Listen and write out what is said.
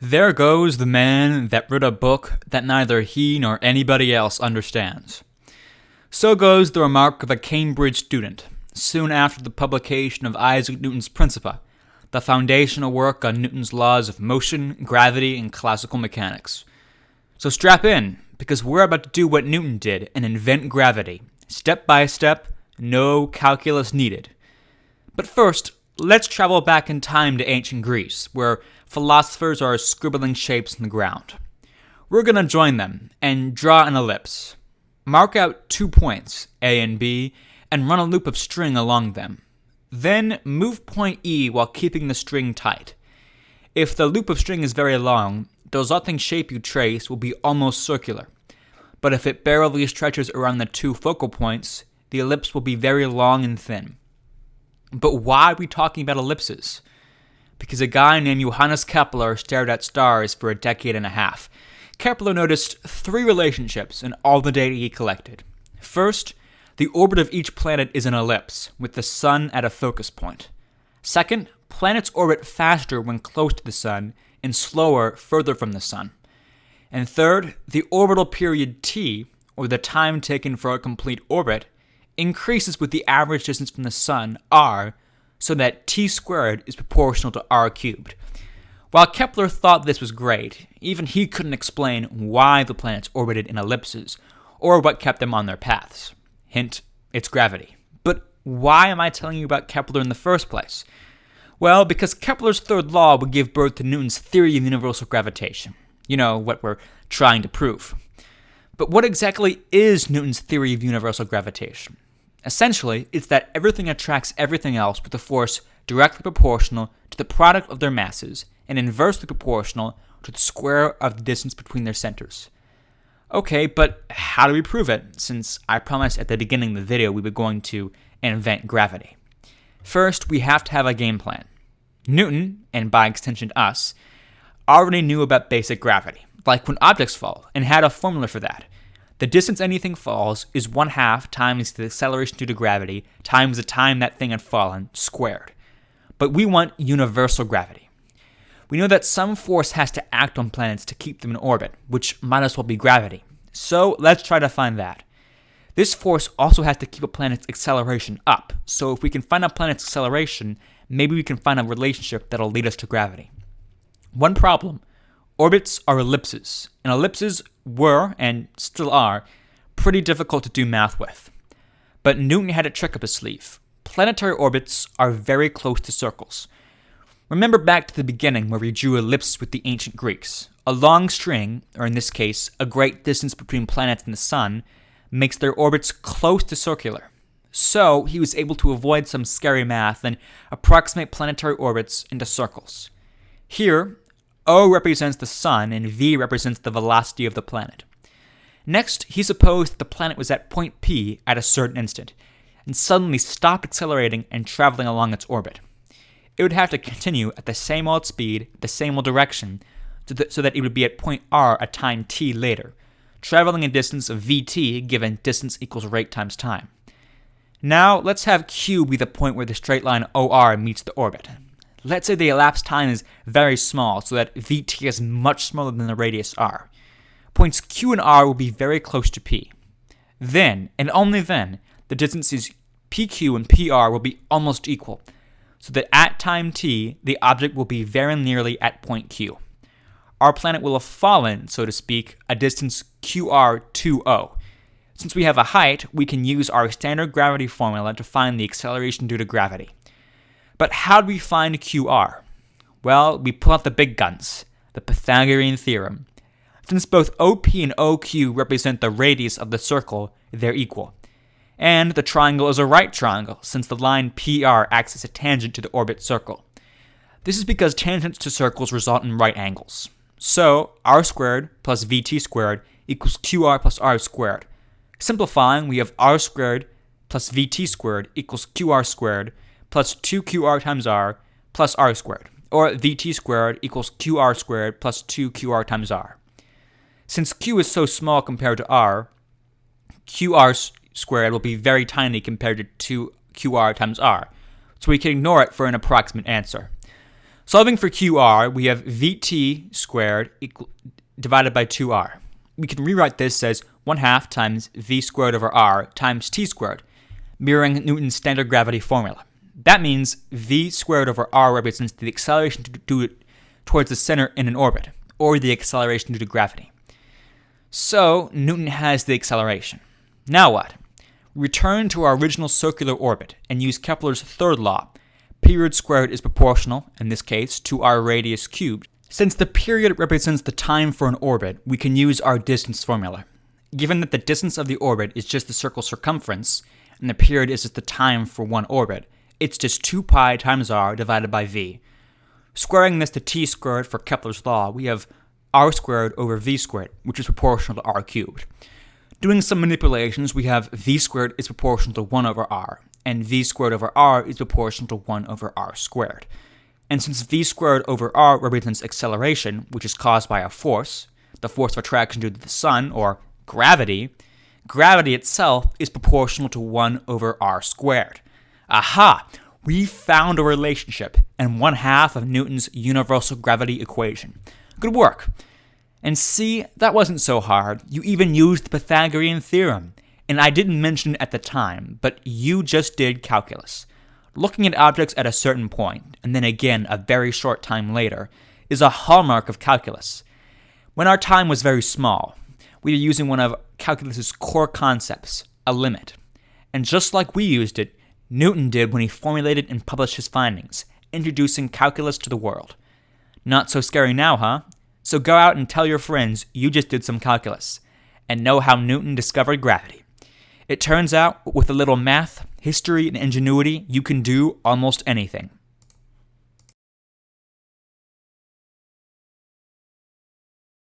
There goes the man that wrote a book that neither he nor anybody else understands. So goes the remark of a Cambridge student, soon after the publication of Isaac Newton's Principia, the foundational work on Newton's laws of motion, gravity, and classical mechanics. So strap in, because we're about to do what Newton did and invent gravity, step by step, no calculus needed. But first, let's travel back in time to ancient Greece, where philosophers are scribbling shapes in the ground. We're going to join them and draw an ellipse. Mark out 2 points, A and B, and run a loop of string along them. Then move point E while keeping the string tight. If the loop of string is very long, the resulting shape you trace will be almost circular. But if it barely stretches around the 2 focal points, the ellipse will be very long and thin. But why are we talking about ellipses? Because a guy named Johannes Kepler stared at stars for a decade and a half. Kepler noticed 3 relationships in all the data he collected. First, the orbit of each planet is an ellipse, with the sun at a focus point. Second, planets orbit faster when close to the sun and slower further from the sun. And third, the orbital period t, or the time taken for a complete orbit, increases with the average distance from the sun, r, so that t squared is proportional to r cubed. While Kepler thought this was great, even he couldn't explain why the planets orbited in ellipses, or what kept them on their paths. Hint, it's gravity. But why am I telling you about Kepler in the first place? Well, because Kepler's third law would give birth to Newton's theory of universal gravitation. You know, what we're trying to prove. But what exactly is Newton's theory of universal gravitation? Essentially, it's that everything attracts everything else with a force directly proportional to the product of their masses and inversely proportional to the square of the distance between their centers. Okay, but how do we prove it, since I promised at the beginning of the video we were going to invent gravity? First, we have to have a game plan. Newton, and by extension us, already knew about basic gravity, like when objects fall, and had a formula for that. The distance anything falls is 1/2 times the acceleration due to gravity times the time that thing had fallen, squared. But we want universal gravity. We know that some force has to act on planets to keep them in orbit, which might as well be gravity. So let's try to find that. This force also has to keep a planet's acceleration up, so if we can find a planet's acceleration, maybe we can find a relationship that'll lead us to gravity. One problem: orbits are ellipses, and ellipses were, and still are, pretty difficult to do math with. But Newton had a trick up his sleeve. Planetary orbits are very close to circles. Remember back to the beginning where we drew ellipses with the ancient Greeks. A long string, or in this case, a great distance between planets and the sun, makes their orbits close to circular. So he was able to avoid some scary math and approximate planetary orbits into circles. Here, O represents the sun and V represents the velocity of the planet. Next, he supposed that the planet was at point P at a certain instant, and suddenly stopped accelerating and traveling along its orbit. It would have to continue at the same old speed, the same old direction, so that it would be at point R a time t later, traveling a distance of vt given distance equals rate times time. Now, let's have Q be the point where the straight line OR meets the orbit. Let's say the elapsed time is very small, so that vt is much smaller than the radius r. Points Q and R will be very close to P. Then, and only then, the distances PQ and PR will be almost equal, so that at time t, the object will be very nearly at point Q. Our planet will have fallen, so to speak, a distance QR to O. Since we have a height, we can use our standard gravity formula to find the acceleration due to gravity. But how do we find QR? Well, we pull out the big guns, the Pythagorean theorem. Since both OP and OQ represent the radius of the circle, they're equal. And the triangle is a right triangle, since the line PR acts as a tangent to the orbit circle. This is because tangents to circles result in right angles. So, r squared plus vt squared equals qr plus r squared. Simplifying, we have r squared plus vt squared equals qr squared plus 2qr times r plus r squared, or vt squared equals qr squared plus 2qr times r. Since q is so small compared to r, qr squared will be very tiny compared to 2qr times r, so we can ignore it for an approximate answer. Solving for QR, we have Vt squared divided by 2r. We can rewrite this as 1/2 times v squared over r times t squared, mirroring Newton's standard gravity formula. That means v squared over r represents the acceleration due towards the center in an orbit, or the acceleration due to gravity. So Newton has the acceleration. Now what? Return to our original circular orbit and use Kepler's third law. Period squared is proportional, in this case, to our radius cubed. Since the period represents the time for an orbit, we can use our distance formula. Given that the distance of the orbit is just the circle's circumference, and the period is just the time for one orbit, it's just 2 pi times r divided by v. Squaring this to t squared for Kepler's law, we have r squared over v squared, which is proportional to r cubed. Doing some manipulations, we have v squared is proportional to 1 over r, and v squared over r is proportional to 1 over r squared. And since v squared over r represents acceleration, which is caused by a force, the force of attraction due to the sun, or gravity, gravity itself is proportional to 1 over r squared. Aha! We found a relationship and 1/2 of Newton's universal gravity equation. Good work. And see, that wasn't so hard. You even used the Pythagorean theorem. And I didn't mention it at the time, but you just did calculus. Looking at objects at a certain point, and then again a very short time later, is a hallmark of calculus. When our time was very small, we were using one of calculus's core concepts, a limit. And just like we used it, Newton did when he formulated and published his findings, introducing calculus to the world. Not so scary now, huh? So go out and tell your friends you just did some calculus, and know how Newton discovered gravity. It turns out, with a little math, history, and ingenuity, you can do almost anything.